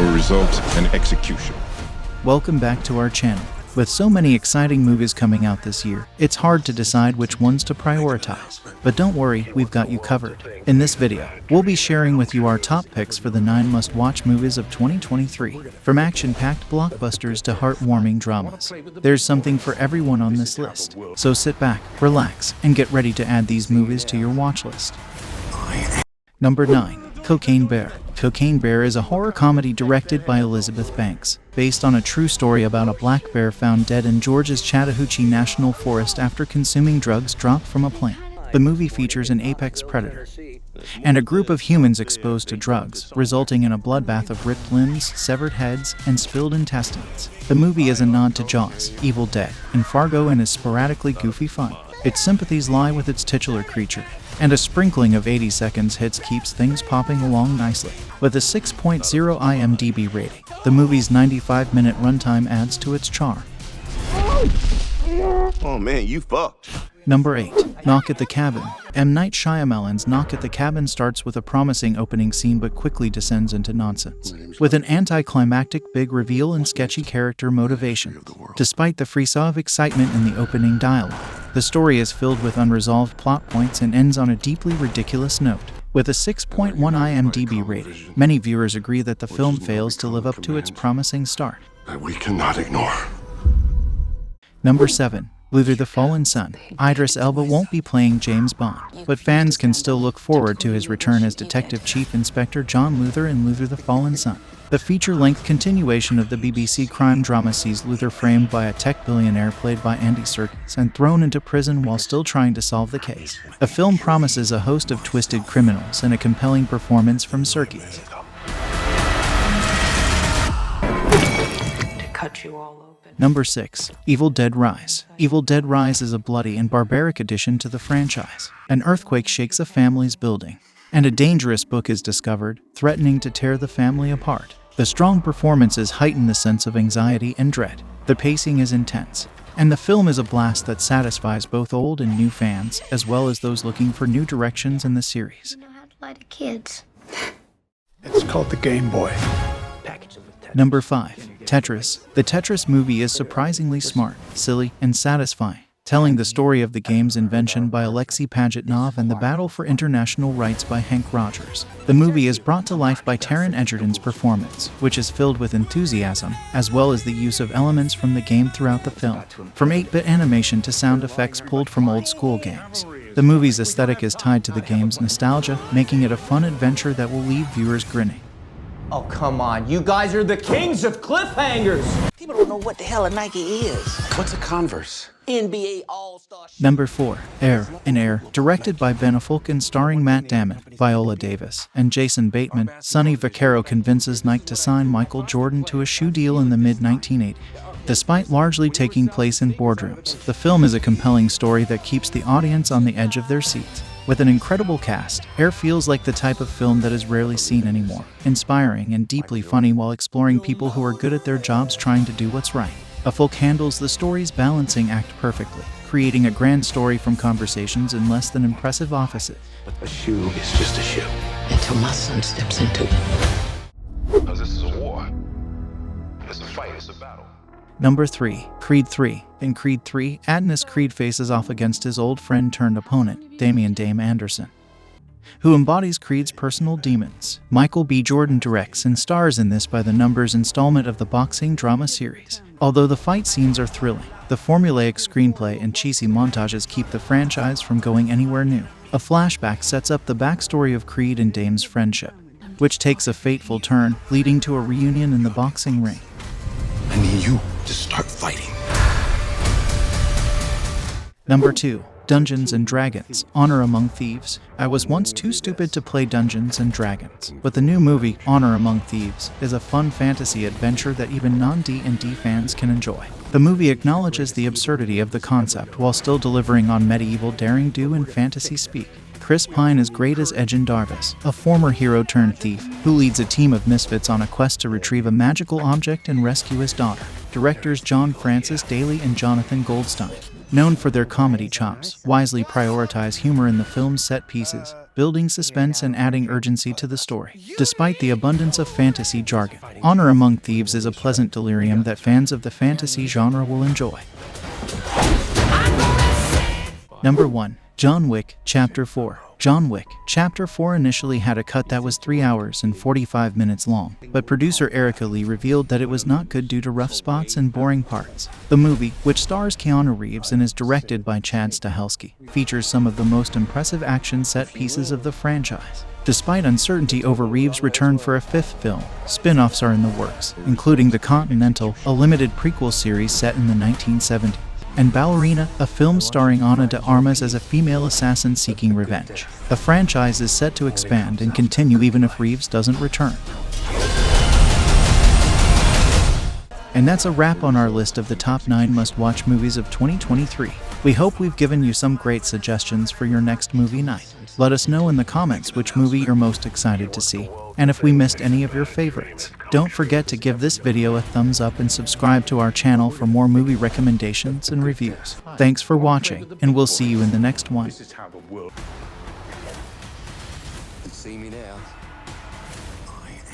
will result in execution. Welcome back to our channel. With so many exciting movies coming out this year, it's hard to decide which ones to prioritize. But don't worry, we've got you covered. In this video, we'll be sharing with you our top picks for the 9 must-watch movies of 2023. From action-packed blockbusters to heartwarming dramas, there's something for everyone on this list. So sit back, relax, and get ready to add these movies to your watch list. Number 9. Cocaine Bear. Cocaine Bear is a horror comedy directed by Elizabeth Banks, based on a true story about a black bear found dead in Georgia's Chattahoochee National Forest after consuming drugs dropped from a plant. The movie features an apex predator and a group of humans exposed to drugs, resulting in a bloodbath of ripped limbs, severed heads, and spilled intestines. The movie is a nod to Jaws, Evil Dead, and Fargo and is sporadically goofy fun. Its sympathies lie with its titular creature, and a sprinkling of 80 seconds hits keeps things popping along nicely. With a 6.0 IMDb rating, the movie's 95-minute runtime adds to its charm. Oh man, you fucked. Number 8. Knock at the Cabin. M. Night Shyamalan's Knock at the Cabin starts with a promising opening scene but quickly descends into nonsense, with an anticlimactic big reveal and sketchy character motivation. Despite the frisson of excitement in the opening dialogue, the story is filled with unresolved plot points and ends on a deeply ridiculous note. With a 6.1 IMDb rating, many viewers agree that the film fails to live up to its promising start. That we cannot ignore. Number 7. Luther the Fallen Son. Idris Elba won't be playing James Bond, but fans can still look forward to his return as Detective Chief Inspector John Luther in Luther the Fallen Son. The feature-length continuation of the BBC crime drama sees Luther framed by a tech billionaire played by Andy Serkis and thrown into prison while still trying to solve the case. The film promises a host of twisted criminals and a compelling performance from Serkis. To cut you all open. Number 6. Evil Dead Rise. Evil Dead Rise is a bloody and barbaric addition to the franchise. An earthquake shakes a family's building, and a dangerous book is discovered, threatening to tear the family apart. The strong performances heighten the sense of anxiety and dread. The pacing is intense, and the film is a blast that satisfies both old and new fans, as well as those looking for new directions in the series. You know how to lie to kids. It's called the Game Boy. Number 5. Tetris. The Tetris movie is surprisingly smart, silly, and satisfying, telling the story of the game's invention by Alexei Pajitnov and the battle for international rights by Hank Rogers. The movie is brought to life by Taron Egerton's performance, which is filled with enthusiasm, as well as the use of elements from the game throughout the film, from 8-bit animation to sound effects pulled from old-school games. The movie's aesthetic is tied to the game's nostalgia, making it a fun adventure that will leave viewers grinning. Oh, come on. You guys are the kings of cliffhangers. People don't know what the hell a Nike is. What's a Converse? NBA All-Star. Number 4. Air. In Air, directed by Ben Affleck and starring Matt Damon, Viola Davis, and Jason Bateman, Sonny Vaccaro convinces Nike to sign Michael Jordan to a shoe deal in the mid-1980s. Despite largely taking place in boardrooms, the film is a compelling story that keeps the audience on the edge of their seats. With an incredible cast, Air feels like the type of film that is rarely seen anymore, inspiring and deeply funny while exploring people who are good at their jobs trying to do what's right. Affleck handles the story's balancing act perfectly, creating a grand story from conversations in less than impressive offices. A shoe is just a shoe. Until my son steps into it. Because this is a war. It's a fight, it's a battle. Number 3. Creed 3. In Creed 3, Adonis Creed faces off against his old friend turned opponent, Damian Dame Anderson, who embodies Creed's personal demons. Michael B. Jordan directs and stars in this by the numbers installment of the boxing drama series. Although the fight scenes are thrilling, the formulaic screenplay and cheesy montages keep the franchise from going anywhere new. A flashback sets up the backstory of Creed and Dame's friendship, which takes a fateful turn, leading to a reunion in the boxing ring. I need you to start fighting. Number 2. Dungeons and Dragons, Honor Among Thieves. I was once too stupid to play Dungeons and Dragons, but the new movie, Honor Among Thieves, is a fun fantasy adventure that even non-D&D fans can enjoy. The movie acknowledges the absurdity of the concept while still delivering on medieval daring-do and fantasy speak. Chris Pine is great as Ejin Darvis, a former hero-turned-thief who leads a team of misfits on a quest to retrieve a magical object and rescue his daughter. Directors John Francis Daly and Jonathan Goldstein known for their comedy chops, wisely prioritize humor in the film's set pieces, building suspense and adding urgency to the story. Despite the abundance of fantasy jargon, Honor Among Thieves is a pleasant delirium that fans of the fantasy genre will enjoy. Number 1. John Wick, Chapter 4. John Wick, Chapter 4 initially had a cut that was 3 hours and 45 minutes long, but producer Erica Lee revealed that it was not good due to rough spots and boring parts. The movie, which stars Keanu Reeves and is directed by Chad Stahelski, features some of the most impressive action set pieces of the franchise. Despite uncertainty over Reeves' return for a 5th film, spin-offs are in the works, including The Continental, a limited prequel series set in the 1970s. And Ballerina, a film starring Ana de Armas as a female assassin seeking revenge. The franchise is set to expand and continue even if Reeves doesn't return. And that's a wrap on our list of the top 9 must-watch movies of 2023. We hope we've given you some great suggestions for your next movie night. Let us know in the comments which movie you're most excited to see, and if we missed any of your favorites. Don't forget to give this video a thumbs up and subscribe to our channel for more movie recommendations and reviews. Thanks for watching, and we'll see you in the next one. See me now.